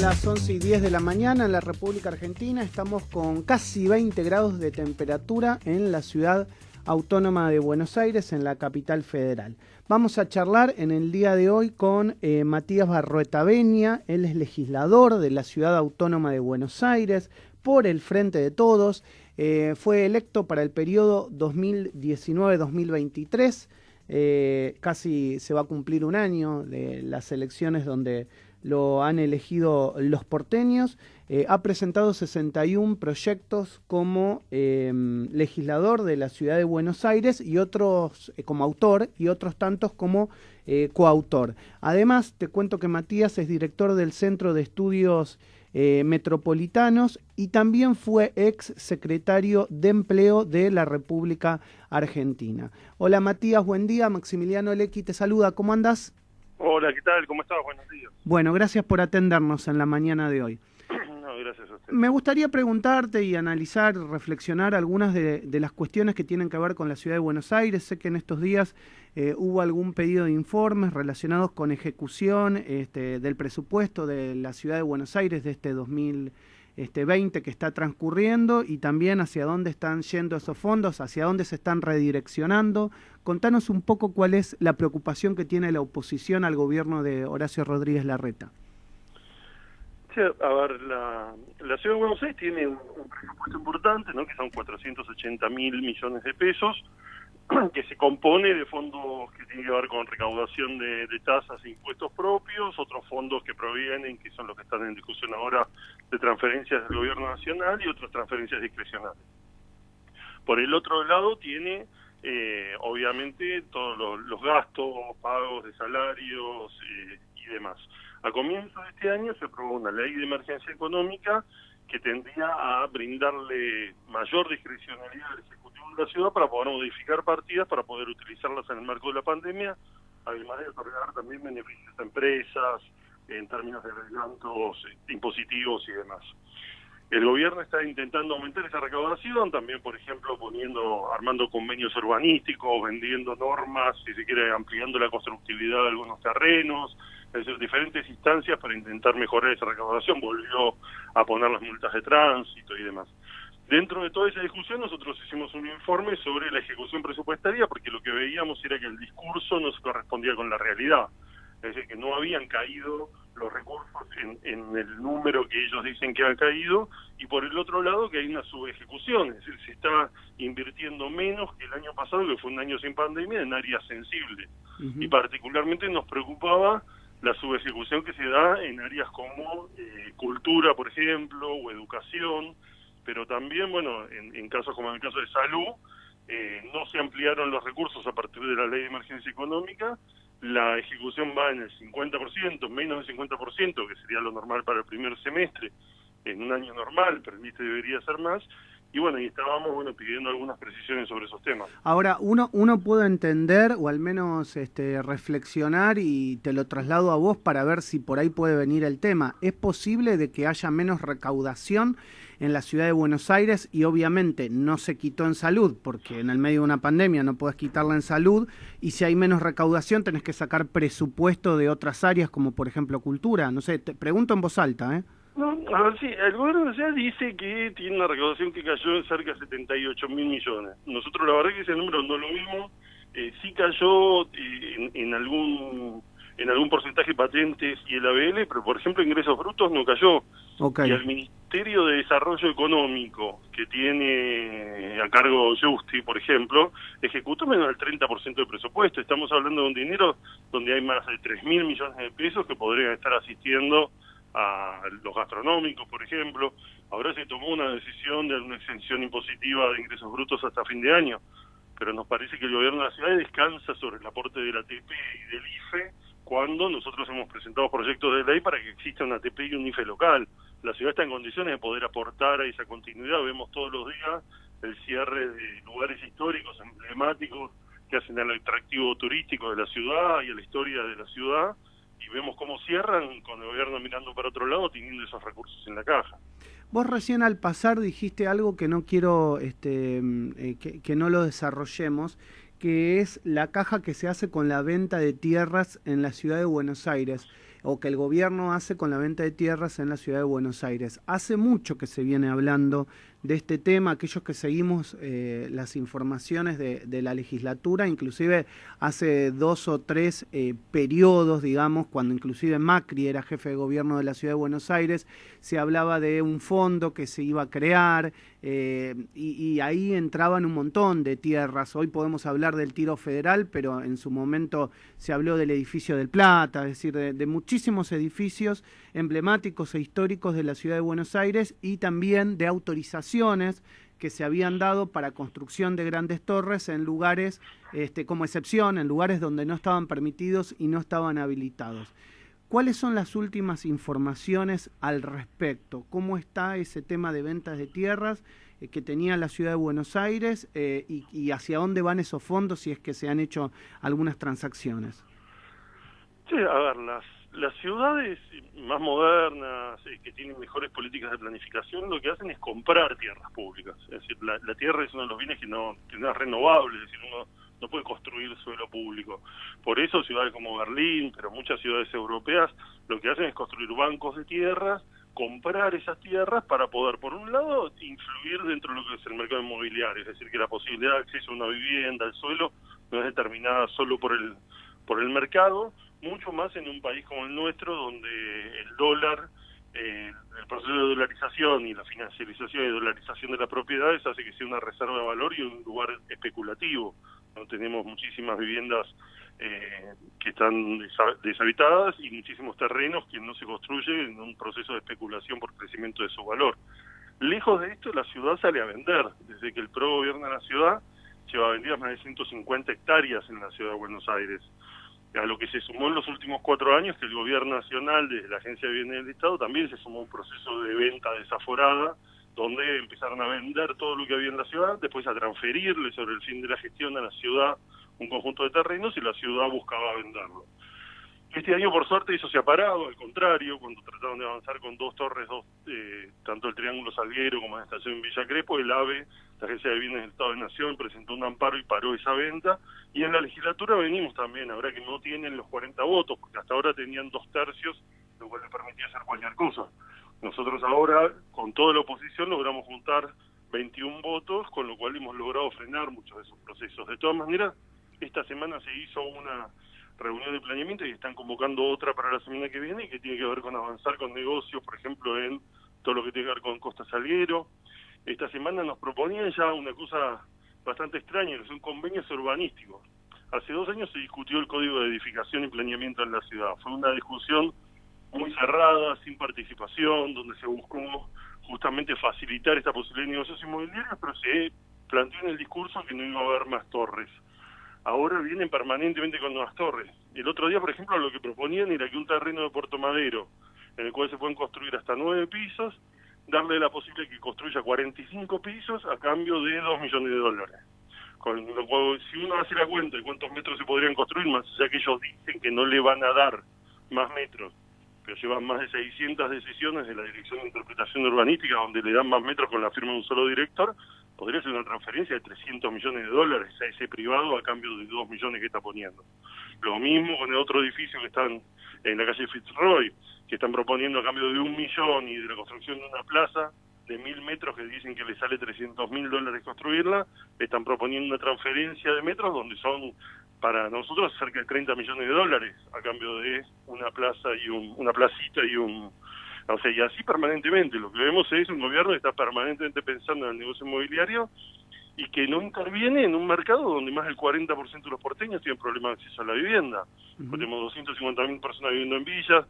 Son las 11:10 de la mañana en la República Argentina. Estamos con casi 20 grados de temperatura en la ciudad autónoma de Buenos Aires, en la capital federal. Vamos a charlar en el día de hoy con Matías Barroetaveña. Él es legislador de la ciudad autónoma de Buenos Aires por el Frente de Todos. Fue electo para el periodo 2019-2023. Casi se va a cumplir un año de las elecciones donde lo han elegido los porteños. Ha presentado 61 proyectos como legislador de la ciudad de Buenos Aires y otros como autor y otros tantos como coautor. Además, te cuento que Matías es director del Centro de Estudios Metropolitanos y también fue ex secretario de Empleo de la República Argentina. Hola Matías, buen día. Maximiliano Lecky te saluda. ¿Cómo andás? Hola, ¿qué tal? ¿Cómo estás? Buenos días. Bueno, gracias por atendernos en la mañana de hoy. No, gracias a usted. Me gustaría preguntarte y analizar, reflexionar algunas de las cuestiones que tienen que ver con la ciudad de Buenos Aires. Sé que en estos días hubo algún pedido de informes relacionados con ejecución del presupuesto de la ciudad de Buenos Aires de este 2020 que está transcurriendo y también hacia dónde están yendo esos fondos, hacia dónde se están redireccionando. Contanos un poco cuál es la preocupación que tiene la oposición al gobierno de Horacio Rodríguez Larreta. Sí, a ver, la ciudad de Buenos Aires tiene un presupuesto importante, ¿no? Que son 480.000 millones de pesos, que se compone de fondos que tienen que ver con recaudación de tasas e impuestos propios, otros fondos que provienen, que son los que están en discusión ahora, de transferencias del gobierno nacional y otras transferencias discrecionales. Por el otro lado tiene, obviamente, todos los gastos, pagos de salarios y demás. A comienzos de este año se aprobó una ley de emergencia económica que tendría a brindarle mayor discrecionalidad al Ejecutivo de la ciudad para poder modificar partidas, para poder utilizarlas en el marco de la pandemia, además de otorgar también beneficios a empresas en términos de adelantos impositivos y demás. El gobierno está intentando aumentar esa recaudación, también, por ejemplo, armando convenios urbanísticos, vendiendo normas, si se quiere, ampliando la constructibilidad de algunos terrenos, es decir, diferentes instancias para intentar mejorar esa recaudación. Volvió a poner las multas de tránsito y demás. Dentro de toda esa discusión nosotros hicimos un informe sobre la ejecución presupuestaria, porque lo que veíamos era que el discurso no se correspondía con la realidad. Es decir, que no habían caído los recursos en el número que ellos dicen que han caído, y por el otro lado que hay una subejecución, es decir, se está invirtiendo menos que el año pasado, que fue un año sin pandemia, en áreas sensibles. Y particularmente nos preocupaba la subejecución que se da en áreas como cultura, por ejemplo, o educación, pero también, bueno, en casos como en el caso de salud, no se ampliaron los recursos a partir de la ley de emergencia económica. La ejecución va en el 50%, menos del 50%, que sería lo normal para el primer semestre, en un año normal, pero debería ser más. Y bueno, y estábamos pidiendo algunas precisiones sobre esos temas. Ahora, uno puede entender, o al menos reflexionar, y te lo traslado a vos para ver si por ahí puede venir el tema. ¿Es posible de que haya menos recaudación en la ciudad de Buenos Aires? Y obviamente no se quitó en salud, porque en el medio de una pandemia no podés quitarla en salud, y si hay menos recaudación tenés que sacar presupuesto de otras áreas, como por ejemplo cultura. No sé, te pregunto en voz alta, ¿eh? No, a ver, sí, el gobierno de la ciudad dice que tiene una recaudación que cayó en cerca de 78.000 millones. Nosotros la verdad que ese número no lo vimos. Sí cayó en algún porcentaje patentes y el ABL, pero por ejemplo ingresos brutos no cayó. Okay. Y el Ministerio de Desarrollo Económico, que tiene a cargo Justi, por ejemplo, ejecutó menos del 30% del presupuesto. Estamos hablando de un dinero donde hay más de 3.000 millones de pesos que podrían estar asistiendo a los gastronómicos, por ejemplo. Ahora se tomó una decisión de una exención impositiva de ingresos brutos hasta fin de año, pero nos parece que el gobierno de la ciudad descansa sobre el aporte de la ATP y del IFE, cuando nosotros hemos presentado proyectos de ley para que exista una ATP y un IFE local. La ciudad está en condiciones de poder aportar a esa continuidad. Vemos todos los días el cierre de lugares históricos emblemáticos que hacen al atractivo turístico de la ciudad y a la historia de la ciudad, y vemos cómo cierran con el gobierno mirando para otro lado, teniendo esos recursos en la caja. Vos recién al pasar dijiste algo que no quiero que no lo desarrollemos, que es la caja que se hace con la venta de tierras en la ciudad de Buenos Aires. o que el gobierno hace con la venta de tierras en la ciudad de Buenos Aires. Hace mucho que se viene hablando de este tema, aquellos que seguimos las informaciones de la legislatura, inclusive hace 2 o 3 periodos, digamos, cuando inclusive Macri era jefe de gobierno de la ciudad de Buenos Aires, se hablaba de un fondo que se iba a crear y ahí entraban un montón de tierras. Hoy podemos hablar del Tiro Federal, pero en su momento se habló del edificio del Plata, es decir, de muchísimos edificios emblemáticos e históricos de la ciudad de Buenos Aires y también de autorizaciones que se habían dado para construcción de grandes torres en lugares, como excepción, en lugares donde no estaban permitidos y no estaban habilitados. ¿Cuáles son las últimas informaciones al respecto? ¿Cómo está ese tema de ventas de tierras que tenía la ciudad de Buenos Aires y hacia dónde van esos fondos si es que se han hecho algunas transacciones? Sí, a ver, las ciudades más modernas, que tienen mejores políticas de planificación, lo que hacen es comprar tierras públicas. Es decir, la tierra es uno de los bienes que no es renovable, es decir, uno no puede construir suelo público. Por eso ciudades como Berlín, pero muchas ciudades europeas, lo que hacen es construir bancos de tierras, comprar esas tierras para poder, por un lado, influir dentro de lo que es el mercado inmobiliario, es decir, que la posibilidad de acceso a una vivienda, al suelo, no es determinada solo por el mercado, mucho más en un país como el nuestro, donde el dólar, el proceso de dolarización y la financiarización y dolarización de las propiedades hace que sea una reserva de valor y un lugar especulativo. No tenemos muchísimas viviendas que están deshabitadas y muchísimos terrenos que no se construyen en un proceso de especulación por crecimiento de su valor. Lejos de esto, la ciudad sale a vender. Desde que el PRO gobierna la ciudad, lleva vendidas más de 150 hectáreas en la ciudad de Buenos Aires. A lo que se sumó en los últimos 4 años, que el gobierno nacional, desde la Agencia de Bienes del Estado, también se sumó un proceso de venta desaforada, donde empezaron a vender todo lo que había en la ciudad, después a transferirle sobre el fin de la gestión a la ciudad un conjunto de terrenos y la ciudad buscaba venderlo. Este año, por suerte, eso se ha parado, al contrario, cuando trataron de avanzar con 2 torres, tanto el Triángulo Salguero como la estación en Villa Crespo, el AVE, la Agencia de Bienes del Estado de Nación, presentó un amparo y paró esa venta, y en la legislatura venimos también, ahora que no tienen los 40 votos, porque hasta ahora tenían 2/3, lo cual les permitía hacer cualquier cosa. Nosotros ahora, con toda la oposición, logramos juntar 21 votos, con lo cual hemos logrado frenar muchos de esos procesos. De todas maneras, esta semana se hizo una reunión de planeamiento y están convocando otra para la semana que viene, que tiene que ver con avanzar con negocios, por ejemplo, en todo lo que tiene que ver con Costa Salguero. Esta semana nos proponían ya una cosa bastante extraña, que son convenios urbanísticos. Hace 2 años se discutió el Código de Edificación y Planeamiento en la ciudad. Fue una discusión muy cerrada, sin participación, donde se buscó justamente facilitar esta posibilidad de negocios inmobiliarios, pero se planteó en el discurso que no iba a haber más torres. Ahora vienen permanentemente con nuevas torres. El otro día, por ejemplo, lo que proponían era que un terreno de Puerto Madero, en el cual se pueden construir hasta 9 pisos, darle la posibilidad de que construya 45 pisos a cambio de $2 millones. Con lo cual, si uno hace la cuenta de cuántos metros se podrían construir, más allá que ellos dicen que no le van a dar más metros, pero llevan más de 600 decisiones de la Dirección de Interpretación Urbanística, donde le dan más metros con la firma de un solo director, podría ser una transferencia de $300 millones a ese privado a cambio de 2 millones que está poniendo. Lo mismo con el otro edificio que están en la calle Fitzroy, que están proponiendo a cambio de $1 millón y de la construcción de una plaza de 1.000 metros que dicen que le sale $300.000 construirla, están proponiendo una transferencia de metros donde son para nosotros cerca de $30 millones a cambio de una plaza y una placita y o sea, y así permanentemente. Lo que vemos es un gobierno que está permanentemente pensando en el negocio inmobiliario y que no interviene en un mercado donde más del 40% de los porteños tienen problemas de acceso a la vivienda. Tenemos 250.000 personas viviendo en villas,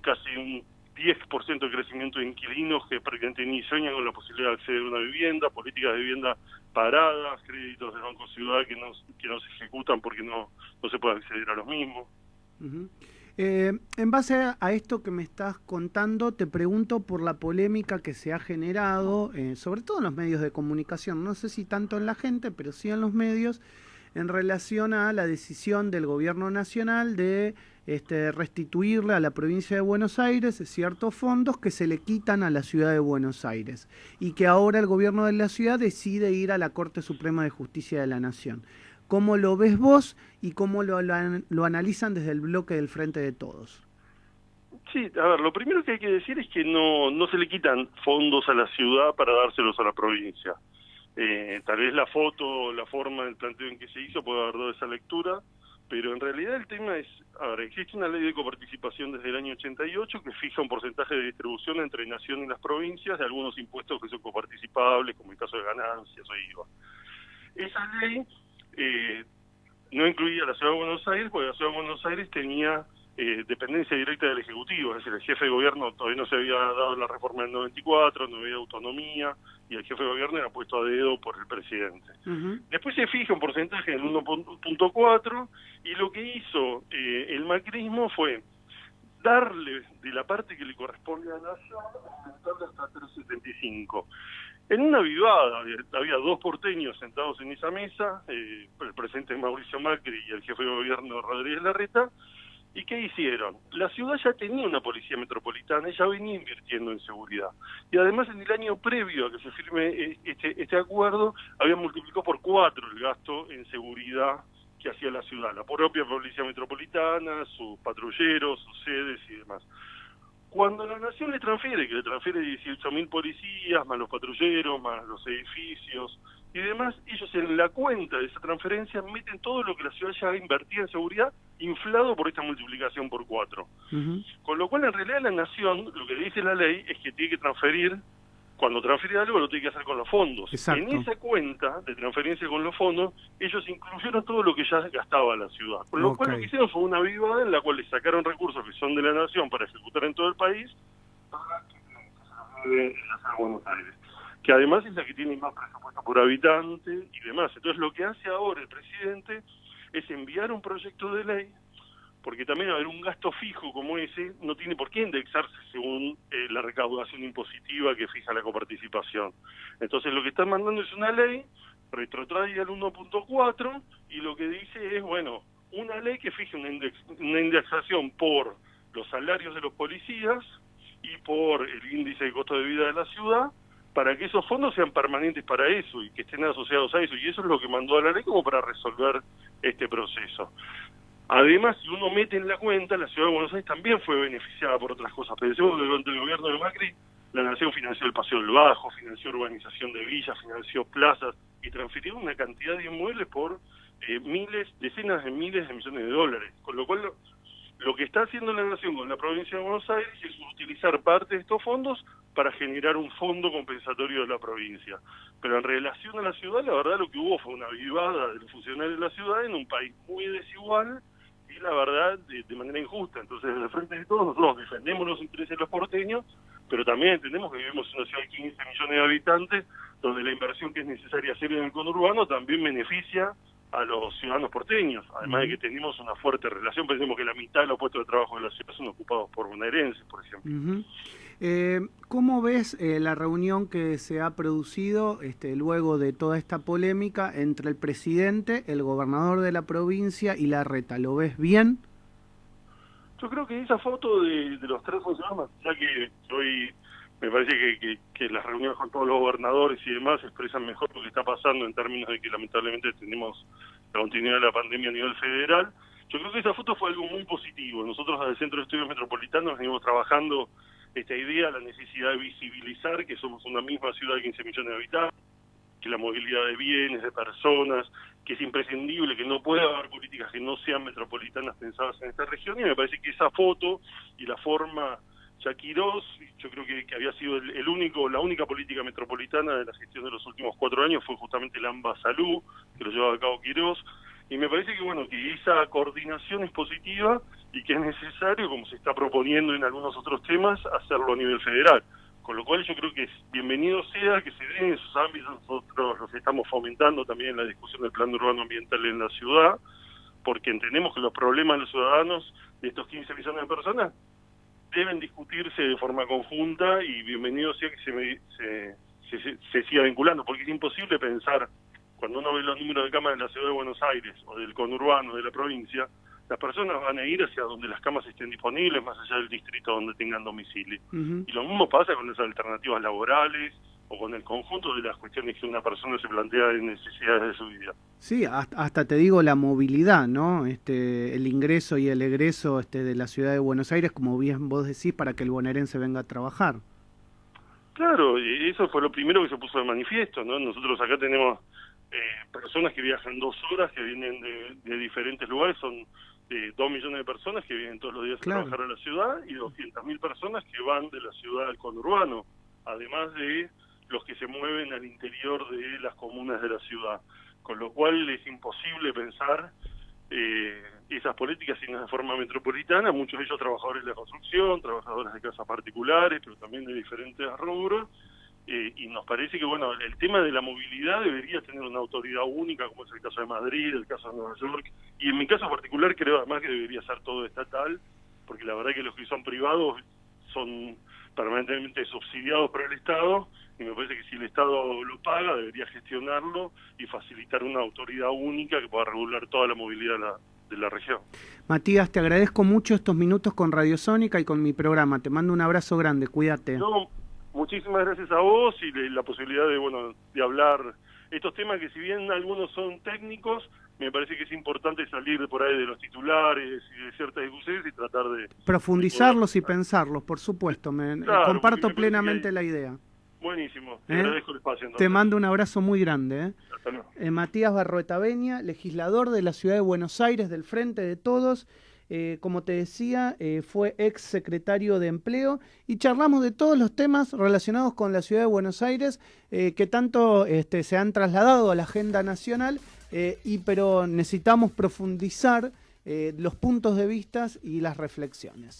casi un 10% de crecimiento de inquilinos que prácticamente ni sueñan con la posibilidad de acceder a una vivienda, políticas de vivienda paradas, créditos del Banco Ciudad que no se ejecutan porque no se puede acceder a los mismos. En base a esto que me estás contando, te pregunto por la polémica que se ha generado, sobre todo en los medios de comunicación, no sé si tanto en la gente, pero sí en los medios, en relación a la decisión del gobierno nacional de restituirle a la provincia de Buenos Aires ciertos fondos que se le quitan a la ciudad de Buenos Aires y que ahora el gobierno de la ciudad decide ir a la Corte Suprema de Justicia de la Nación. ¿Cómo lo ves vos y cómo lo analizan desde el bloque del Frente de Todos? Sí, a ver, lo primero que hay que decir es que no se le quitan fondos a la ciudad para dárselos a la provincia. Tal vez la foto, la forma, el planteo en que se hizo puede haber dado esa lectura, pero en realidad el tema es, a ver, existe una ley de coparticipación desde el año 88 que fija un porcentaje de distribución entre nación y las provincias de algunos impuestos que son coparticipables, como el caso de ganancias o IVA. Esa ley no incluía a la Ciudad de Buenos Aires, porque la Ciudad de Buenos Aires tenía dependencia directa del Ejecutivo, es decir, el jefe de gobierno todavía no se había dado la reforma del 94, no había autonomía, y el jefe de gobierno era puesto a dedo por el presidente. Después se fija un porcentaje del 1.4, y lo que hizo el macrismo fue darle de la parte que le corresponde a la nación, aumentarle hasta 3.75. En una vivada, había dos porteños sentados en esa mesa, el presidente Mauricio Macri y el jefe de gobierno Rodríguez Larreta. ¿Y qué hicieron? La ciudad ya tenía una policía metropolitana, ella venía invirtiendo en seguridad. Y además en el año previo a que se firme este acuerdo, había multiplicado por 4 el gasto en seguridad que hacía la ciudad, la propia policía metropolitana, sus patrulleros, sus sedes y demás. Cuando la nación le transfiere, que le transfiere 18.000 policías, más los patrulleros, más los edificios y demás, ellos en la cuenta de esa transferencia meten todo lo que la ciudad ya invertía en seguridad, inflado por esta multiplicación por 4. Con lo cual, en realidad, la nación, lo que dice la ley, es que tiene que transferir, cuando transfiere algo, lo tiene que hacer con los fondos. Exacto. En esa cuenta de transferencia con los fondos, ellos incluyeron todo lo que ya gastaba la ciudad. Con lo cual, lo que hicieron fue una vivada en la cual le sacaron recursos que son de la nación para ejecutar en todo el país, para que se los mueve a Buenos Aires, que además es la que tiene más presupuesto por habitante y demás. Entonces, lo que hace ahora el presidente es enviar un proyecto de ley, porque también haber un gasto fijo como ese no tiene por qué indexarse según la recaudación impositiva que fija la coparticipación. Entonces, lo que están mandando es una ley, retrotrae al 1.4, y lo que dice es, bueno, una ley que fije una indexación por los salarios de los policías y por el índice de costo de vida de la ciudad, para que esos fondos sean permanentes para eso y que estén asociados a eso, y eso es lo que mandó a la ley como para resolver este proceso. Además, si uno mete en la cuenta, la Ciudad de Buenos Aires también fue beneficiada por otras cosas. Pensemos que durante el gobierno de Macri, la nación financió el Paseo del Bajo, financió urbanización de villas, financió plazas y transfirió una cantidad de inmuebles por decenas de miles de millones de dólares. Con lo cual, lo que está haciendo la nación con la provincia de Buenos Aires es utilizar parte de estos fondos para generar un fondo compensatorio de la provincia. Pero en relación a la ciudad, la verdad lo que hubo fue una vivada de los funcionarios de la ciudad en un país muy desigual y la verdad de manera injusta. Entonces, desde el frente de todos, nosotros defendemos los intereses de los porteños, pero también entendemos que vivimos en una ciudad de 15 millones de habitantes, donde la inversión que es necesaria hacer en el conurbano también beneficia a los ciudadanos porteños, además de que tenemos una fuerte relación. Pensemos que la mitad de los puestos de trabajo de la ciudad son ocupados por bonaerenses, por ejemplo. ¿Cómo ves la reunión que se ha producido luego de toda esta polémica entre el presidente, el gobernador de la provincia y Larreta? ¿Lo ves bien? Yo creo que esa foto de los tres funcionarios, ya que hoy me parece que las reuniones con todos los gobernadores y demás expresan mejor lo que está pasando en términos de que lamentablemente tenemos la continuidad de la pandemia a nivel federal. Yo creo que esa foto fue algo muy positivo. Nosotros desde el Centro de Estudios Metropolitanos venimos trabajando esta idea, la necesidad de visibilizar que somos una misma ciudad de 15 millones de habitantes, que la movilidad de bienes, de personas, que es imprescindible, que no puede haber políticas que no sean metropolitanas pensadas en esta región, y me parece que esa foto y la forma ya Quirós, yo creo que había sido la única política metropolitana de la gestión de los últimos 4 años fue justamente el AMBA Salud, que lo llevaba a cabo Quirós, y me parece que bueno, que esa coordinación es positiva y que es necesario, como se está proponiendo en algunos otros temas, hacerlo a nivel federal. Con lo cual yo creo que bienvenido sea que se den en esos ámbitos. Nosotros los estamos fomentando también en la discusión del plan urbano ambiental en la ciudad, porque entendemos que los problemas de los ciudadanos de estos 15 millones de personas deben discutirse de forma conjunta, y bienvenido sea que se siga vinculando, porque es imposible pensar, cuando uno ve los números de camas de la ciudad de Buenos Aires o del conurbano de la provincia, las personas van a ir hacia donde las camas estén disponibles, más allá del distrito donde tengan domicilio. Y lo mismo pasa con las alternativas laborales o con el conjunto de las cuestiones que una persona se plantea en necesidades de su vida. Sí, hasta te digo la movilidad, ¿no? El ingreso y el egreso de la ciudad de Buenos Aires, como bien vos decís, para que el bonaerense venga a trabajar. Claro, y eso fue lo primero que se puso de manifiesto, ¿no? Nosotros acá tenemos personas que viajan 2 horas, que vienen de diferentes lugares, son 2 millones de personas que vienen todos los días a trabajar a la ciudad y 200.000 personas que van de la ciudad al conurbano, además de los que se mueven al interior de las comunas de la ciudad, con lo cual es imposible pensar esas políticas sin una forma metropolitana, muchos de ellos trabajadores de la construcción, trabajadores de casas particulares, pero también de diferentes rubros, y nos parece que bueno, el tema de la movilidad debería tener una autoridad única, como es el caso de Madrid, el caso de Nueva York, y en mi caso particular creo además que debería ser todo estatal, porque la verdad que los que son privados son permanentemente subsidiados por el Estado, y me parece que si el Estado lo paga, debería gestionarlo y facilitar una autoridad única que pueda regular toda la movilidad de la región. Matías, te agradezco mucho estos minutos con Radio Sónica y con mi programa. Te mando un abrazo grande, cuídate. No, muchísimas gracias a vos y la posibilidad de hablar estos temas que si bien algunos son técnicos, me parece que es importante salir por ahí de los titulares y de ciertas discusiones y tratar de profundizarlos y pensarlos, por supuesto. Claro, comparto plenamente la idea. Buenísimo, te agradezco el espacio. Entonces. Te mando un abrazo muy grande. Hasta luego. Matías Barroeta Beña, legislador de la Ciudad de Buenos Aires, del Frente de Todos. Como te decía, fue ex secretario de Empleo y charlamos de todos los temas relacionados con la Ciudad de Buenos Aires que tanto se han trasladado a la agenda nacional, pero necesitamos profundizar los puntos de vista y las reflexiones.